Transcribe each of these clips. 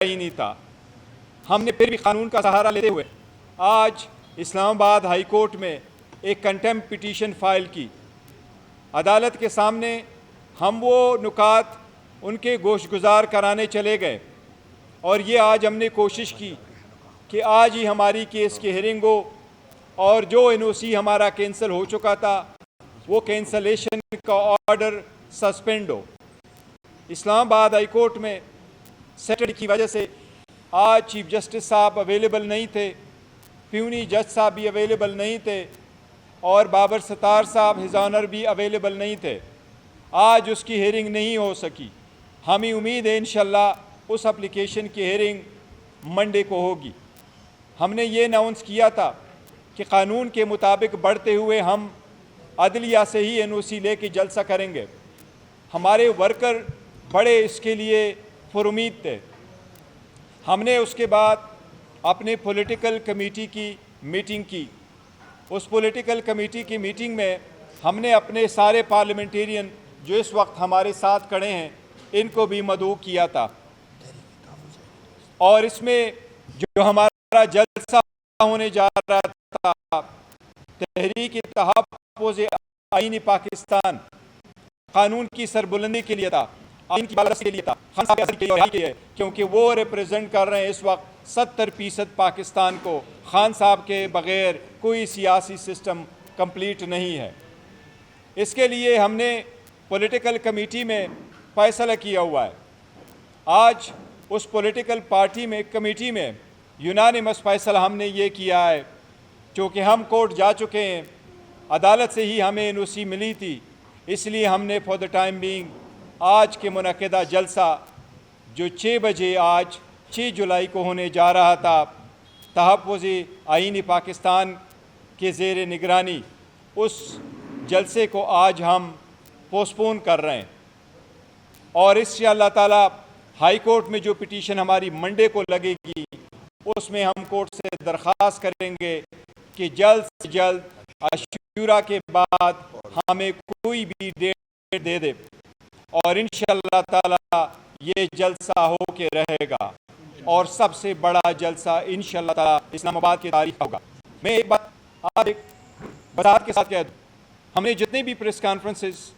ہی نہیں تھا. ہم نے پھر بھی قانون کا سہارا لیتے ہوئے آج اسلام آباد ہائی کورٹ میں ایک کنٹیمپٹ پٹیشن فائل کی. عدالت کے سامنے ہم وہ نکات ان کے گوش گزار کرانے چلے گئے اور یہ آج ہم نے کوشش کی کہ آج ہی ہماری کیس کی ہیئرنگ ہو اور جو این او سی ہمارا کینسل ہو چکا تھا وہ کینسلیشن کا آرڈر سسپینڈ ہو. اسلام آباد ہائی کورٹ میں سیٹرڈے کی وجہ سے آج چیف جسٹس صاحب اویلیبل نہیں تھے, پیونی جج صاحب بھی اویلیبل نہیں تھے اور بابر ستار صاحب ہز آنر بھی اویلیبل نہیں تھے. آج اس کی ہیئرنگ نہیں ہو سکی. ہمیں امید ہے انشاءاللہ اس اپلیکیشن کی ہیئرنگ منڈے کو ہوگی. ہم نے یہ اناؤنس کیا تھا کہ قانون کے مطابق بڑھتے ہوئے ہم عدلیہ سے ہی این او سی لے کے جلسہ کریں گے. ہمارے ورکر بڑے اس کے لیے پر امید تھے. ہم نے اس کے بعد اپنے پولیٹیکل کمیٹی کی میٹنگ کی. اس پولیٹیکل کمیٹی کی میٹنگ میں ہم نے اپنے سارے پارلیمنٹیرین جو اس وقت ہمارے ساتھ کھڑے ہیں ان کو بھی مدعو کیا تھا, اور اس میں جو ہمارا جلسہ ہونے جا رہا تھا تحریک تحفظ آئین پاکستان قانون کی سربلندی کے لیے تھا, آئین کی بالادستی کے لیے تھا. خان صاحب کے لیے کیونکہ وہ ریپریزنٹ کر رہے ہیں اس وقت 70% پاکستان کو. خان صاحب کے بغیر کوئی سیاسی سسٹم کمپلیٹ نہیں ہے. اس کے لیے ہم نے پولیٹیکل کمیٹی میں فیصلہ کیا ہوا ہے. آج اس پولیٹیکل پارٹی میں کمیٹی میں یونانیمس فیصلہ ہم نے یہ کیا ہے, چونکہ ہم کورٹ جا چکے ہیں, عدالت سے ہی ہمیں این او سی ملی تھی, اس لیے ہم نے فار دا ٹائم بینگ آج کے منعقدہ جلسہ جو 6 بجے آج 6 جولائی کو ہونے جا رہا تھا تحفظ آئین پاکستان کے زیر نگرانی, اس جلسے کو آج ہم پوسپون کر رہے ہیں. اور اس سے اللہ تعالیٰ ہائی کورٹ میں جو پٹیشن ہماری منڈے کو لگے گی اس میں ہم کورٹ سے درخواست کریں گے کہ جلد سے جلد عاشورہ کے بعد ہمیں کوئی بھی ڈیٹ دے دے, اور انشاءاللہ تعالیٰ یہ جلسہ ہو کے رہے گا اور سب سے بڑا جلسہ انشاءاللہ تعالیٰ اسلام آباد کی تاریخ ہوگا. میں ایک بات آج ایک وضاحت کے ساتھ کہہ دوں, ہم نے جتنے بھی پریس کانفرنسز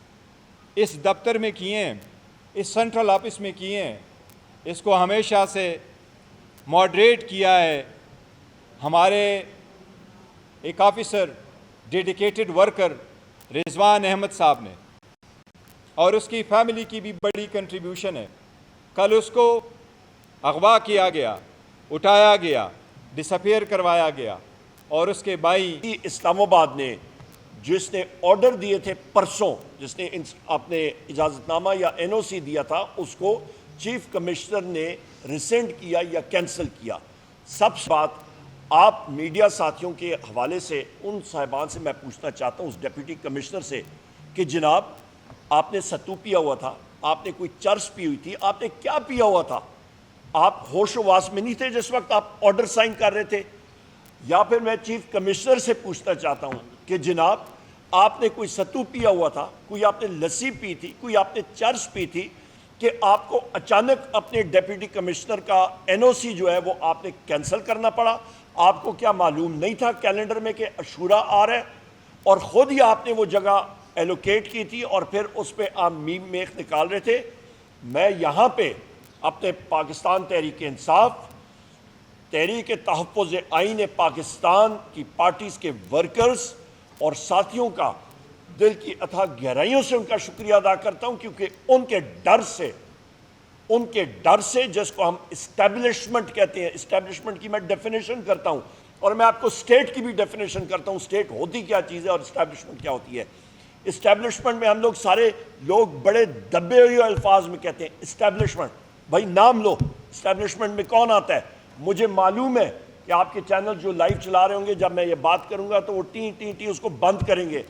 اس دفتر میں کیے ہیں, اس سینٹرل آفس میں کیے ہیں, اس کو ہمیشہ سے ماڈریٹ کیا ہے ہمارے ایک officer dedicated worker Rizwan Ahmed صاحب نے, اور اس کی فیملی کی بھی بڑی کنٹریبیوشن ہے. کل اس کو اغوا کیا گیا, اٹھایا گیا, ڈسپیئر کروایا گیا, اور اس کے بھائی اسلام آباد نے جس نے آرڈر دیے تھے پرسوں, جس نے اپنے اجازت نامہ یا این او سی دیا تھا, اس کو چیف کمشنر نے ریسینڈ کیا یا کینسل کیا. سب سے بات آپ میڈیا ساتھیوں کے حوالے سے ان صاحبان سے میں پوچھنا چاہتا ہوں, اس ڈیپٹی کمشنر سے, کہ جناب آپ نے ستو پیا ہوا تھا, آپ نے کوئی چرس پی ہوئی تھی, آپ نے کیا پیا ہوا تھا؟ آپ ہوش و واس میں نہیں تھے جس وقت آپ آرڈر سائن کر رہے تھے؟ یا پھر میں چیف کمشنر سے پوچھنا چاہتا ہوں کہ جناب آپ نے کوئی ستو پیا ہوا تھا, کوئی آپ نے لسی پی تھی, کوئی آپ نے چرس پی تھی کہ آپ کو اچانک اپنے ڈیپٹی کمشنر کا این او سی جو ہے وہ آپ نے کینسل کرنا پڑا؟ آپ کو کیا معلوم نہیں تھا کیلنڈر میں کہ عاشورہ آ رہا ہے, اور خود ہی آپ نے وہ جگہ ایلوکیٹ کی تھی اور پھر اس پہ آپ میم میخ نکال رہے تھے؟ میں یہاں پہ اپنے پاکستان تحریک انصاف, تحریک تحفظ آئین پاکستان کی پارٹیز کے ورکرز اور ساتھیوں کا دل کی اتھا گہرائیوں سے ان کا شکریہ ادا کرتا ہوں, کیونکہ ان کے ڈر سے جس کو ہم اسٹیبلشمنٹ کہتے ہیں, اسٹیبلشمنٹ کی میں ڈیفینیشن کرتا ہوں, اور میں آپ کو اسٹیٹ کی بھی ڈیفینیشن کرتا ہوں, اسٹیٹ ہوتی کیا چیز ہے اور اسٹیبلشمنٹ کیا ہوتی ہے. اسٹیبلشمنٹ میں ہم لوگ سارے لوگ بڑے دبے ہوئے الفاظ میں کہتے ہیں اسٹیبلشمنٹ. بھائی نام لو, اسٹیبلشمنٹ میں کون آتا ہے؟ مجھے معلوم ہے کہ آپ کے چینل جو لائیو چلا رہے ہوں گے, جب میں یہ بات کروں گا تو وہ ٹی ٹی ٹی اس کو بند کریں گے.